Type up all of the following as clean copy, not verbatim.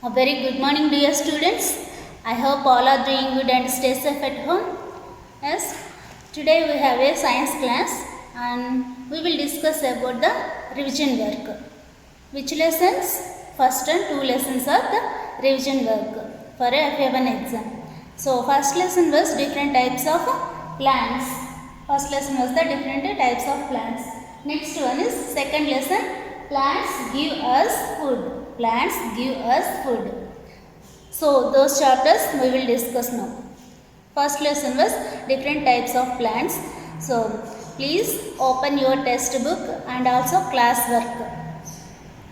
A very good morning, dear students. I hope all are doing good and stay safe at home. Yes, today we have a science class and we will discuss about the revision work. Which lessons? First and two lessons are the revision work for a FA1 exam. So, first lesson was different types of plants. First lesson was the different types of plants. Next one is second lesson, plants give us food. Plants give us food. So, those chapters we will discuss now. First lesson was different types of plants. So, please open your textbook and also classwork.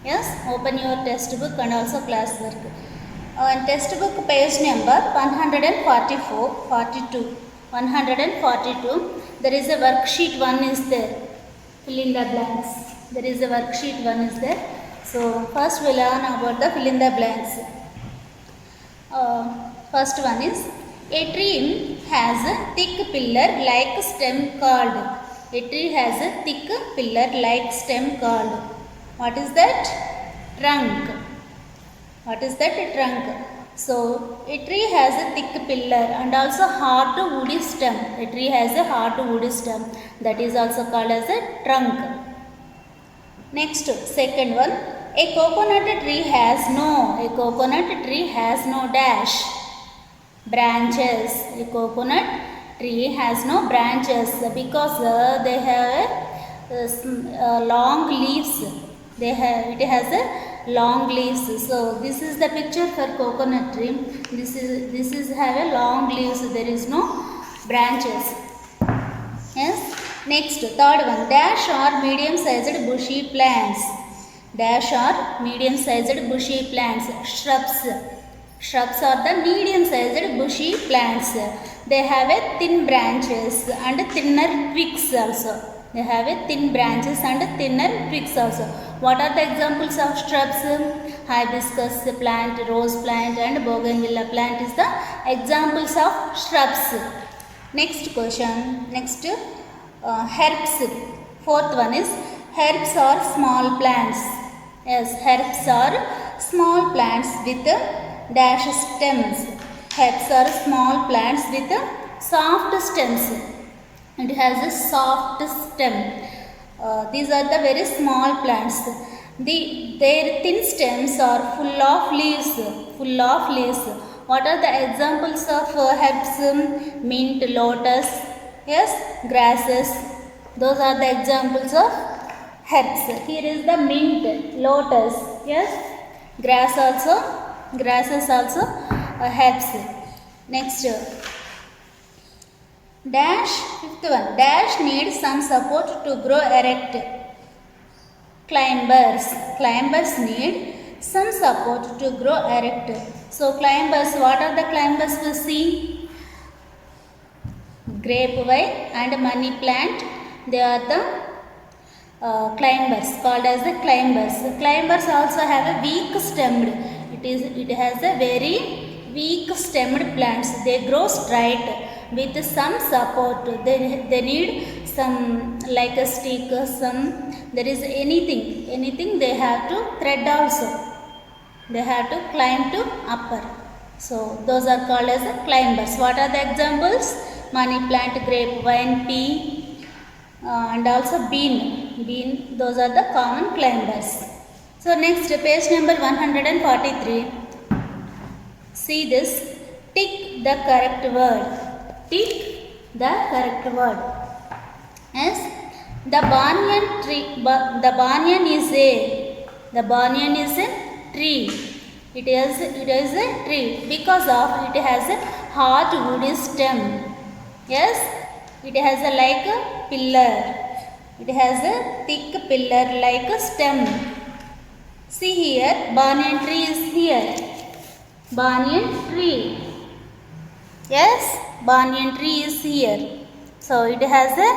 Yes, open your textbook and also classwork. Textbook page number 144, 42, 142. There is a worksheet 1 is there. Fill in the blanks. There is a worksheet 1 is there. So, first we learn about the fill in the blanks. First one is, a tree has a thick pillar like stem called. A tree has a thick pillar like stem called. What is that? Trunk. What is that? Trunk. So, a tree has a thick pillar and also hard woody stem. A tree has a hard woody stem. That is also called as a trunk. Next, second one. A coconut tree has no dash branches. A coconut tree has no branches because they have long leaves. It has a long leaves. So this is the picture for coconut tree. This is have a long leaves. There is no branches. Yes. Next, third one. Dash or medium-sized bushy plants. Dash or medium-sized bushy plants. Shrubs. Shrubs are the medium-sized bushy plants. They have a thin branches and thinner twigs also. They have a thin branches and thinner twigs also. What are the examples of shrubs? Hibiscus plant, rose plant and bougainvillea plant is the examples of shrubs. Next question. Next, herbs. Fourth one is, herbs are small plants. Yes, herbs are small plants with dash stems. Herbs are small plants with soft stems. It has a soft stem. These are the very small plants. Their thin stems are full of leaves. Full of leaves. What are the examples of herbs? Mint, lotus, yes, grasses. Those are the examples of herbs. Here is the mint, lotus, yes, grasses also herbs. Next, dash, fifth one, dash needs some support to grow erect. Climbers need some support to grow erect. So climbers, what are the climbers we see? Grapevine and money plant, they are the climbers, called as the climbers. Climbers also have a weak stemmed. It has a very weak stemmed plants. They grow straight with some support. They need some like a stick, some there is anything they have to thread also. They have to climb to upper. So those are called as the climbers. What are the examples? Money plant, grapevine, pea, and also bean. Those are the common climbers. So next, page number 143. See this. Tick the correct word. Tick the correct word. Yes. The banyan tree. The banyan is a tree. It is a tree because of it has a hard woody stem. Yes. It has a like a pillar. It has a thick pillar like a stem. See here, banyan tree is here. Banyan tree. Yes, banyan tree is here. So it has a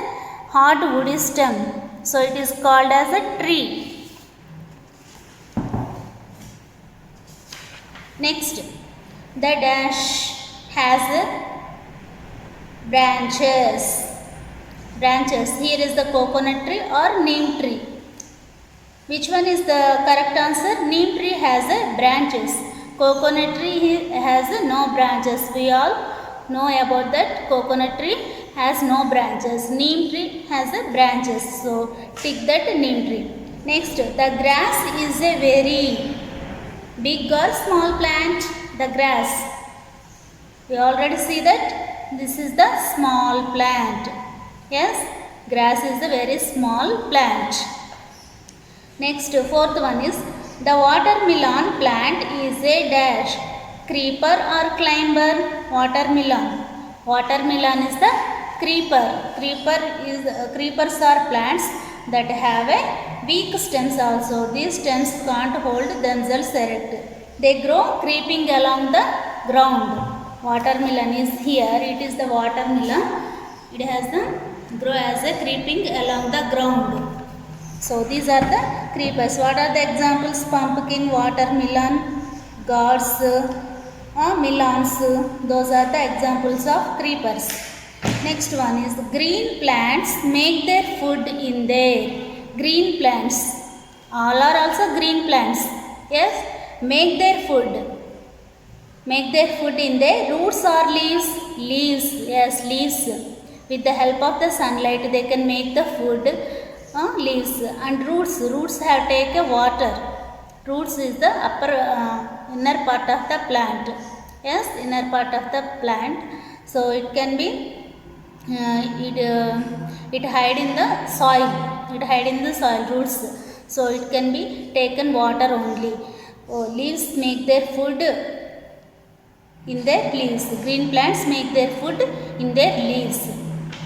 hard woody stem. So it is called as a tree. Next, the dash has branches. Here is the coconut tree or neem tree. Which one is the correct answer? Neem tree has branches. Coconut tree has no branches. We all know about that. Coconut tree has no branches. Neem tree has branches. So tick that neem tree. Next, the grass is a very big or small plant. The grass. We already see that this is the small plant. Yes, grass is a very small plant. Next, fourth one is the watermelon plant is a dash. Creeper or climber? Watermelon. Watermelon is the creeper. Creepers are plants that have a weak stems also. These stems can't hold themselves erect. They grow creeping along the ground. Watermelon is here. It is the watermelon. It has the grow as a creeping along the ground. So these are the creepers. What are the examples? Pumpkin, watermelon, gourds, melons. Those are the examples of creepers. Next one is green plants make their food in there. Green plants. All are also green plants. Yes. Make their food. Make their food in their roots or leaves. Leaves. Yes, leaves. With the help of the sunlight they can make the food. Leaves and roots have taken water. Roots is the inner part of the plant. Yes, inner part of the plant. So it can be it hide in the soil. Roots, so it can be taken water only. Leaves make their food in their leaves. Green plants make their food in their leaves.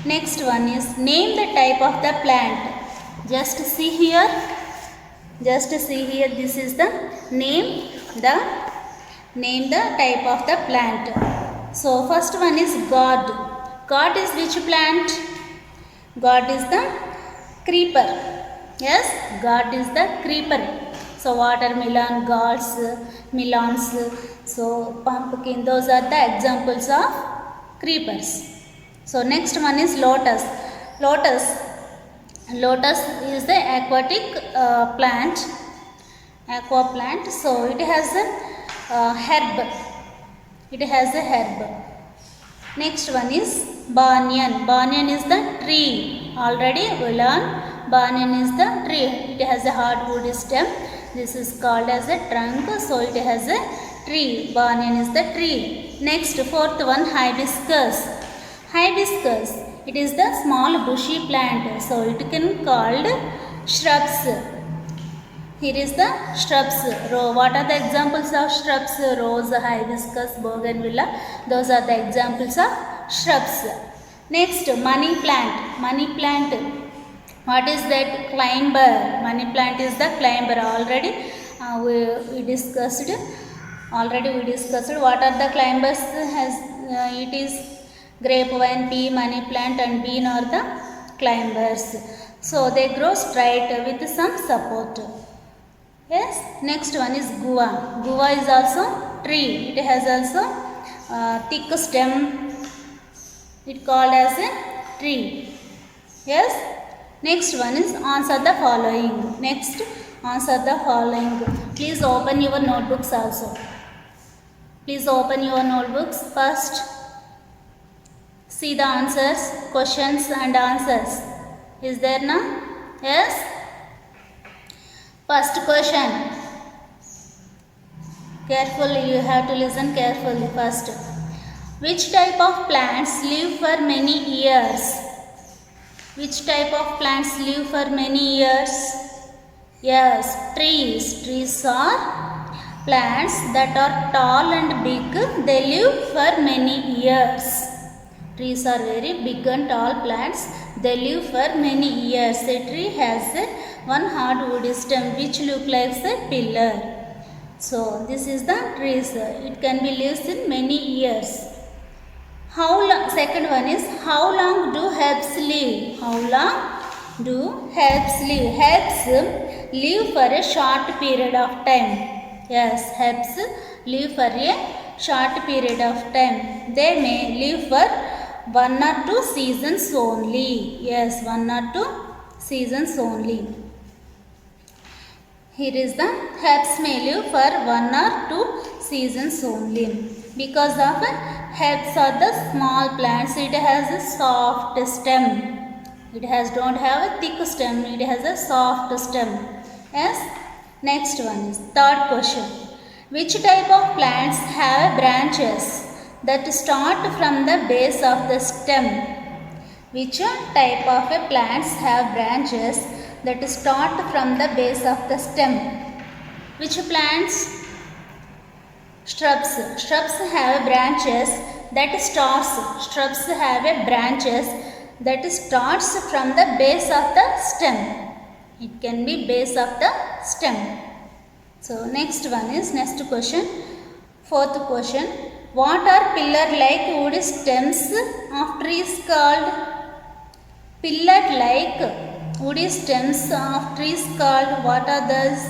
Next one is name the type of the plant. Just see here. This is the name the type of the plant. So first one is gourd. Gourd is which plant? Gourd is the creeper. Yes, gourd is the creeper. So watermelon, gourds, melons, so pumpkin, those are the examples of creepers. So next one is lotus. Lotus is the aquatic plant. Aqua plant. So it has a herb. Next one is banyan. Banyan is the tree. Already we learned banyan is the tree. It has a hardwood stem. This is called as a trunk. So it has a tree. Banyan is the tree. Next, fourth one, hibiscus. It is the small bushy plant. So it can be called shrubs. Here is the shrubs. What are the examples of shrubs? Rose, hibiscus, bougainvillea. Those are the examples of shrubs. Next, money plant. What is that? Climber. Money plant is the climber. Already we discussed. What are the climbers? It is grapevine, pea, money plant and bean are the climbers. So they grow straight with some support. Yes. Next one is guava. Guava is also tree. It has also thick stem. It called as a tree. Yes. Next one is answer the following. Please open your notebooks also. First, see the answers, questions and answers. Is there none? Yes. First question. Carefully, you have to listen carefully first. Which type of plants live for many years? Yes, trees. Trees are plants that are tall and big. They live for many years. Trees are very big and tall plants. They live for many years. A tree has one hardwood stem which looks like a pillar. So this is the trees. It can be lived in many years. Second one is how long do herbs live? Herbs live for a short period of time. Yes, herbs live for a short period of time. They may live for 1 or 2 seasons only. Yes, 1 or 2 seasons only. Here is the herbs may live for 1 or 2 seasons only. Because of herbs are the small plants, it has a soft stem. It don't have a thick stem, it has a soft stem. Yes. Next one is third question. Which type of plants have branches that start from the base of the stem? Which type of plants have branches that start from the base of the stem? Which plants? Shrubs. Shrubs have branches that starts. Shrubs have branches that starts from the base of the stem. It can be base of the stem. So next one is next question. Fourth question. What are pillar-like wood stems of trees called? Pillar-like woody stems of trees called, what are those?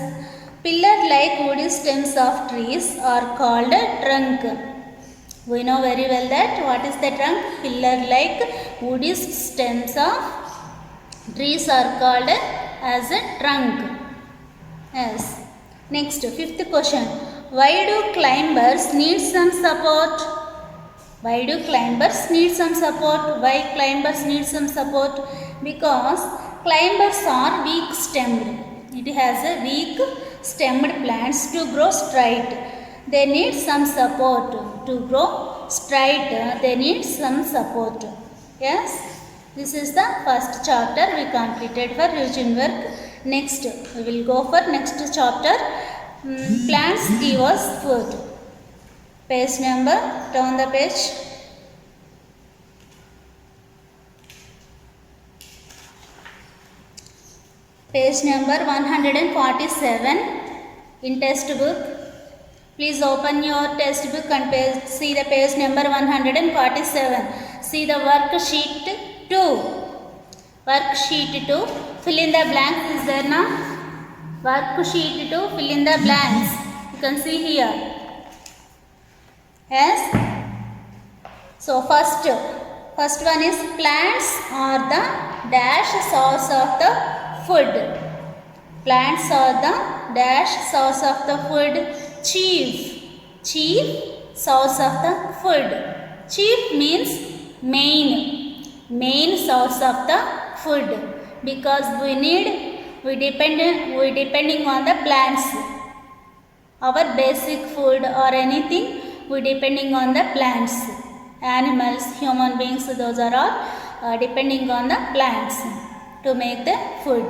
Pillar-like woody stems of trees are called trunk. We know very well that what is the trunk? Pillar-like woody stems of trees are called as a trunk. Yes. Next, fifth question. Why do climbers need some support? Why do climbers need some support? Why climbers need some support? Because climbers are weak stemmed. It has a weak stemmed plants to grow straight. They need some support to grow straight. They need some support. Yes, this is the first chapter we completed for revision work. Next, we will go for next chapter. Plants give us food. Page number, turn the page. Page number 147 in textbook. Please open your textbook and see the page number 147. See the worksheet 2. Worksheet 2. Fill in the blanks is there now. Worksheet 2. Fill in the blanks. You can see here. Yes. So first one is plants are the dash source of the food. Plants are the dash source of the food. Chief source of the food. Chief means main source of the food, because we depending on the plants. Our basic food or anything, we depending on the plants. Animals, human beings, those are all depending on the plants to make the food.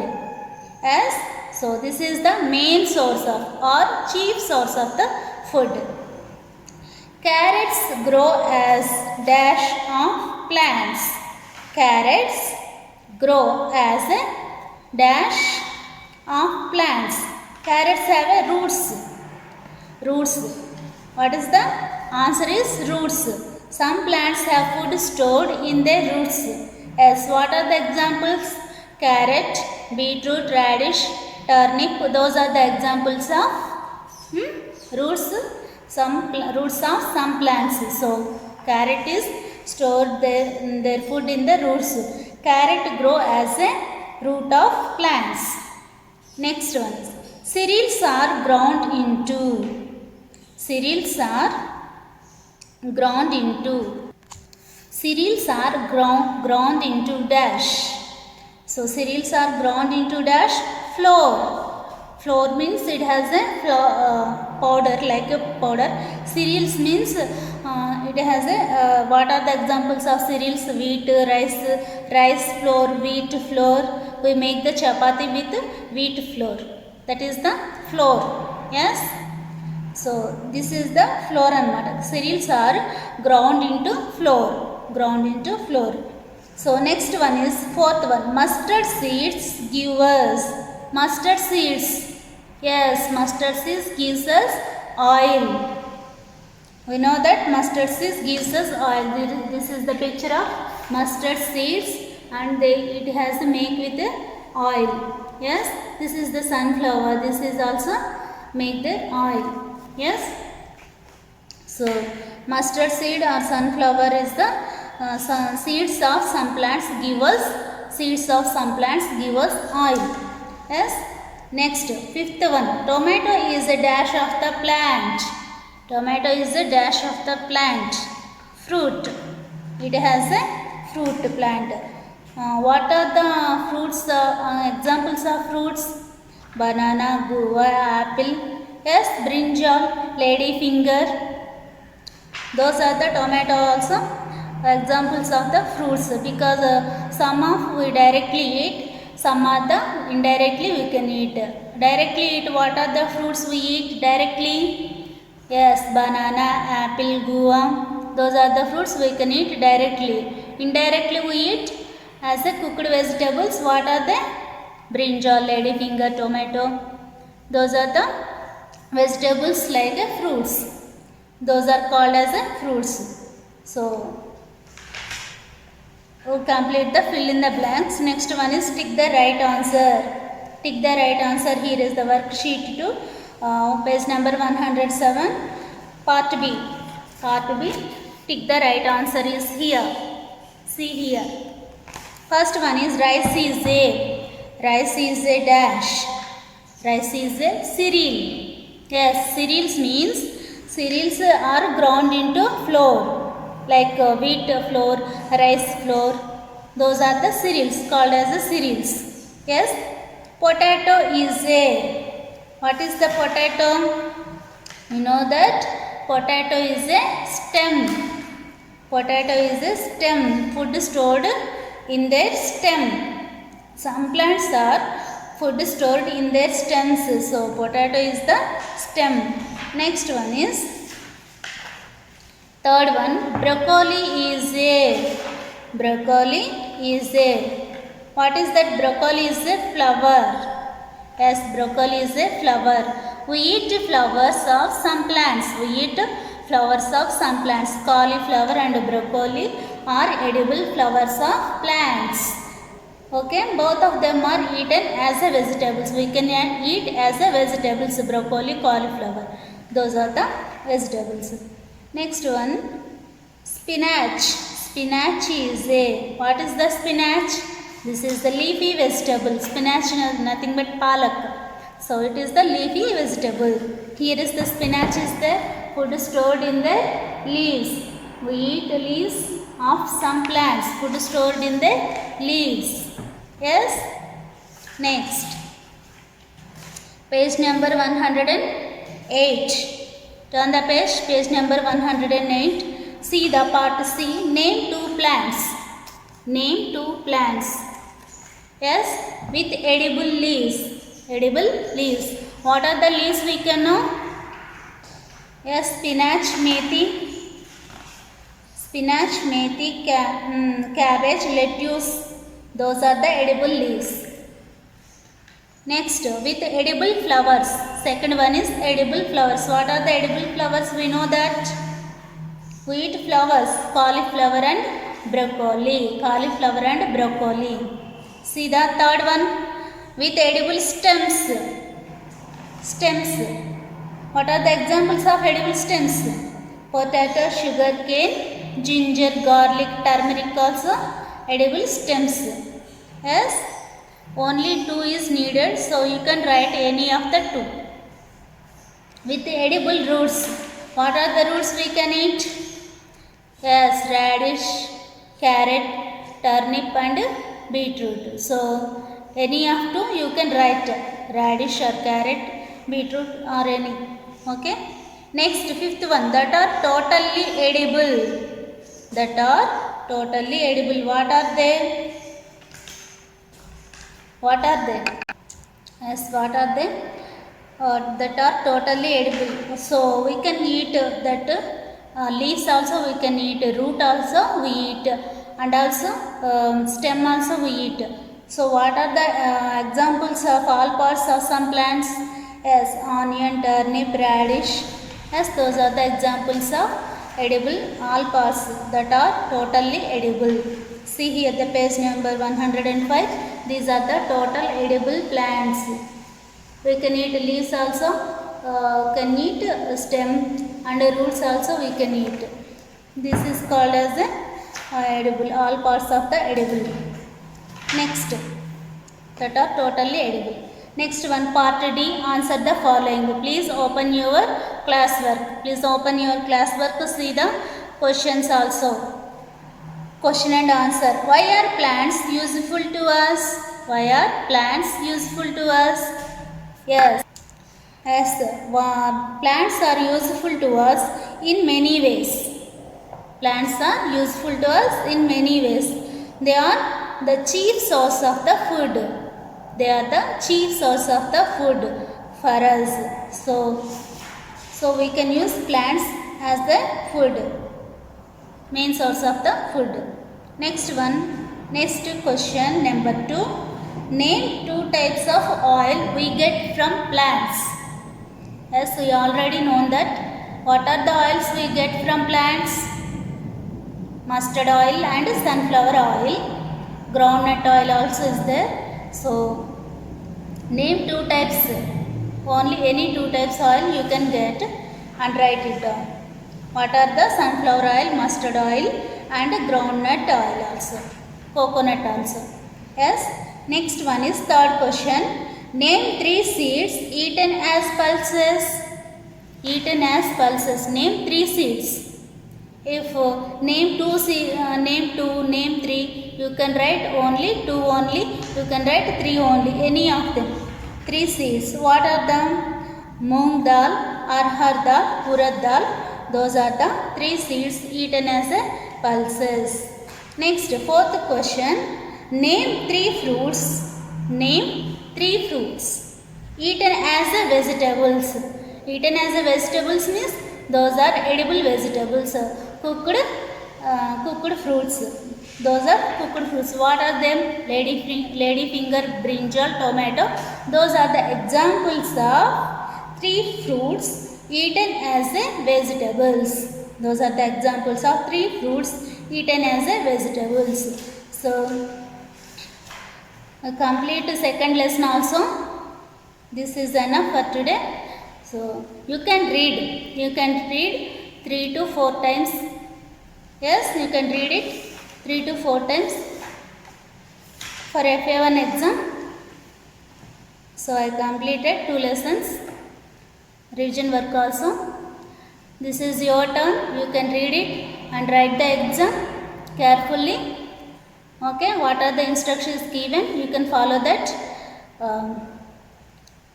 Yes, so this is the main source of or chief source of the food. Carrots grow as dash of plants. Carrots grow as a dash of plants. Carrots have a roots. What is the answer? Is roots. Some plants have food stored in their roots. As what are the examples? Carrot, beetroot, radish, turnip. Those are the examples of roots. Roots of some plants. So carrot is stored their food in the roots. Carrot grow as a root of plants. Next one. Cereals are ground into. Cereals are ground into dash. So cereals are ground into dash flour. Flour means it has a powder, like a powder. Cereals means it has a what are the examples of cereals? Wheat, rice flour, wheat flour. We make the chapati with wheat flour. That is the flour. Yes. So this is the flour and water. Cereals are ground into flour. So next one is fourth one. Mustard seeds give us. Mustard seeds. Yes, mustard seeds gives us oil. We know that mustard seeds gives us oil. This is the picture of mustard seeds, and it has to make with oil. Yes, this is the sunflower. This is also make the oil. Yes. So mustard seed or sunflower is the seeds of some plants give us oil. Yes. Next, fifth one. Tomato is a dash of the plant. Tomato is a dash of the plant. Fruit. It has a fruit plant. What are the fruits? Examples of fruits: banana, guava, apple. Yes, brinjal, ladyfinger. Those are the tomato also examples of the fruits, because some of we directly eat, some are the indirectly we can eat. Directly eat, what are the fruits we eat directly? Yes, banana, apple, guava. Those are the fruits we can eat directly. Indirectly we eat as a cooked vegetables. What are they? Brinjal, ladyfinger, tomato. Those are the vegetables like fruits. Those are called as fruits. So we'll complete the fill in the blanks. Next one is tick the right answer. Tick the right answer. Here is the worksheet 2, page number 107, part B. Part B. Tick the right answer is here. See here. First one is rice is a. Rice is a dash. Rice is a cereal. Yes, cereals means cereals are ground into flour, like wheat flour, rice flour. Those are the cereals, called as the cereals. Yes, potato is a. What is the potato? You know that potato is a stem. Potato is a stem, food stored in their stem. Some plants are food stored in their stems. So potato is the stem. Next one is third one. Broccoli is a. Broccoli is a. What is that? Broccoli is a flower. Yes, broccoli is a flower. We eat flowers of some plants. We eat flowers of some plants. Cauliflower and broccoli are edible flowers of plants. Okay, both of them are eaten as a vegetables. We can eat as a vegetables, broccoli, cauliflower. Those are the vegetables. Next one, spinach. Spinach is a. What is the spinach? This is the leafy vegetable. Spinach is nothing but palak. So it is the leafy vegetable. Here is the spinach is the food stored in the leaves. We eat the leaves of some plants. Food stored in the leaves. Yes. Next, page number 108. Turn the page. Page number 108. See the part C. Name two plants. Name two plants. Yes, with edible leaves. Edible leaves. What are the leaves we can know? Yes, spinach, methi. Spinach, methi, cabbage, lettuce. Those are the edible leaves. Next, with edible flowers. Second one is edible flowers. What are the edible flowers? We know that we eat flowers. Cauliflower and broccoli. Cauliflower and broccoli. See the third one, with edible stems. Stems. What are the examples of edible stems? Potato, sugar cane, ginger, garlic, turmeric also edible stems. Yes, only two is needed, so you can write any of the two. With edible roots. What are the roots we can eat? Yes, radish, carrot, turnip and beetroot. So any of two you can write, radish or carrot, beetroot or any. Okay. Next, fifth one, that are totally edible. That are totally edible. What are they? What are they? Yes, what are they? That are totally edible. So we can eat that leaves also we can eat, root also we eat, and also stem also we eat. So what are the examples of all parts of some plants? Yes, onion, turnip, radish. Yes, those are the examples of edible all parts that are totally edible. See here the page number 105. These are the total edible plants. We can eat leaves also, can eat stem, and roots also we can eat. This is called as a edible, all parts of the edible. Next, that are totally edible. Next one, part D, answer the following. Please open your classwork. Please open your classwork to see the questions also. Question and answer. Why are plants useful to us? Why are plants useful to us? Yes, as plants are useful to us in many ways. Plants are useful to us in many ways. They are the chief source of the food. They are the chief source of the food for us. So we can use plants as the food, main source of the food. Next question number 2. Name 2 types of oil we get from plants. Yes, we already know that. What are the oils we get from plants? Mustard oil and sunflower oil. Groundnut oil also is there. So, name 2 types. Only any 2 types oil you can get and write it down. What are the sunflower oil, mustard oil and groundnut oil also. Coconut also. Yes. Next one is third question. Name 3 seeds eaten as pulses. Eaten as pulses. Name 3 seeds. If name 2, name 3, you can write only 2 only. You can write 3 only. Any of them. 3 seeds. What are them? Moong dal, arhar dal, urad dal. Those are the 3 seeds eaten as pulses. Next, fourth question. Name 3 fruits. Name 3 fruits eaten as vegetables. Eaten as vegetables means those are edible vegetables. Cooked fruits. Those are cooked fruits. What are them? Ladyfinger, brinjal, tomato. Those are the examples of 3 fruits eaten as vegetables. Those are the examples of 3 fruits eaten as vegetables. So, complete second lesson also. This is enough for today. So, you can read. You can read 3 to 4 times. Yes, you can read it 3 to 4 times for FA1 exam. So, I completed 2 lessons. Revision work also. This is your turn. You can read it and write the exam carefully. Okay, what are the instructions given? You can follow that.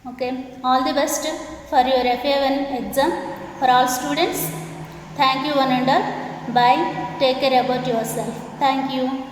Okay, all the best for your FA1 exam for all students. Thank you one and all. Bye. Take care about yourself. Thank you.